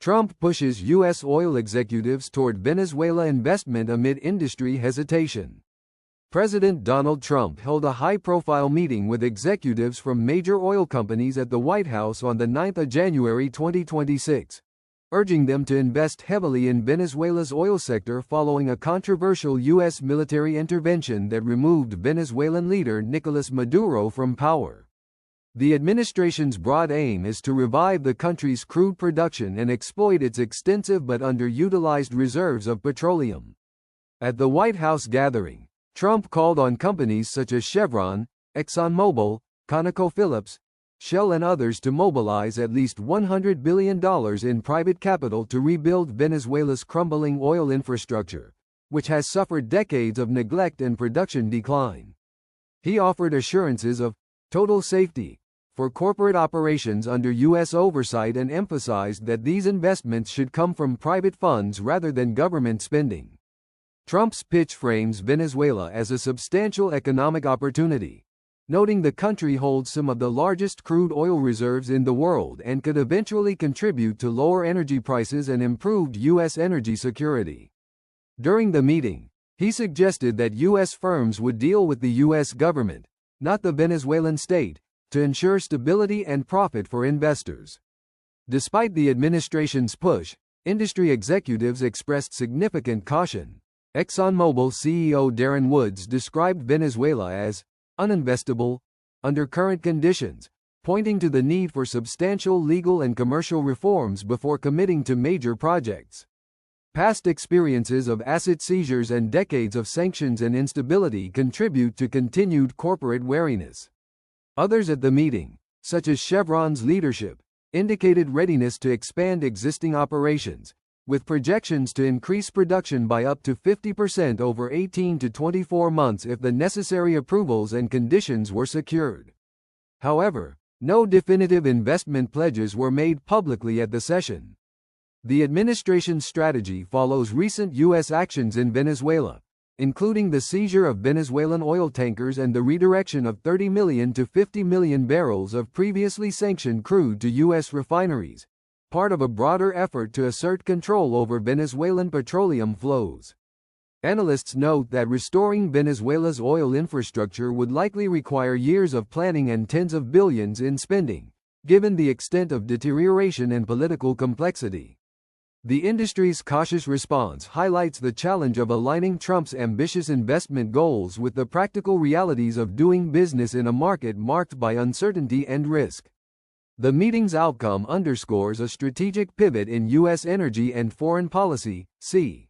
Trump pushes U.S. oil executives toward Venezuela investment amid industry hesitation. President Donald Trump held a high-profile meeting with executives from major oil companies at the White House on the 9th of January 2026, urging them to invest heavily in Venezuela's oil sector following a controversial U.S. military intervention that removed Venezuelan leader Nicolas Maduro from power. The administration's broad aim is to revive the country's crude production and exploit its extensive but underutilized reserves of petroleum. At the White House gathering, Trump called on companies such as Chevron, ExxonMobil, ConocoPhillips, Shell and others to mobilize at least $100 billion in private capital to rebuild Venezuela's crumbling oil infrastructure, which has suffered decades of neglect and production decline. He offered assurances of total safety for corporate operations under U.S. oversight and emphasized that these investments should come from private funds rather than government spending. Trump's pitch frames Venezuela as a substantial economic opportunity, noting the country holds some of the largest crude oil reserves in the world and could eventually contribute to lower energy prices and improved U.S. energy security. During the meeting, he suggested that U.S. firms would deal with the U.S. government, not the Venezuelan state, to ensure stability and profit for investors. Despite the administration's push, industry executives expressed significant caution. ExxonMobil CEO Darren Woods described Venezuela as uninvestable under current conditions, pointing to the need for substantial legal and commercial reforms before committing to major projects. Past experiences of asset seizures and decades of sanctions and instability contribute to continued corporate wariness. Others at the meeting, such as Chevron's leadership, indicated readiness to expand existing operations, with projections to increase production by up to 50% over 18 to 24 months if the necessary approvals and conditions were secured. However, no definitive investment pledges were made publicly at the session. The administration's strategy follows recent U.S. actions in Venezuela, including the seizure of Venezuelan oil tankers and the redirection of 30 million to 50 million barrels of previously sanctioned crude to U.S. refineries, part of a broader effort to assert control over Venezuelan petroleum flows. Analysts note that restoring Venezuela's oil infrastructure would likely require years of planning and tens of billions in spending, given the extent of deterioration and political complexity. The industry's cautious response highlights the challenge of aligning Trump's ambitious investment goals with the practical realities of doing business in a market marked by uncertainty and risk. The meeting's outcome underscores a strategic pivot in U.S. energy and foreign policy. See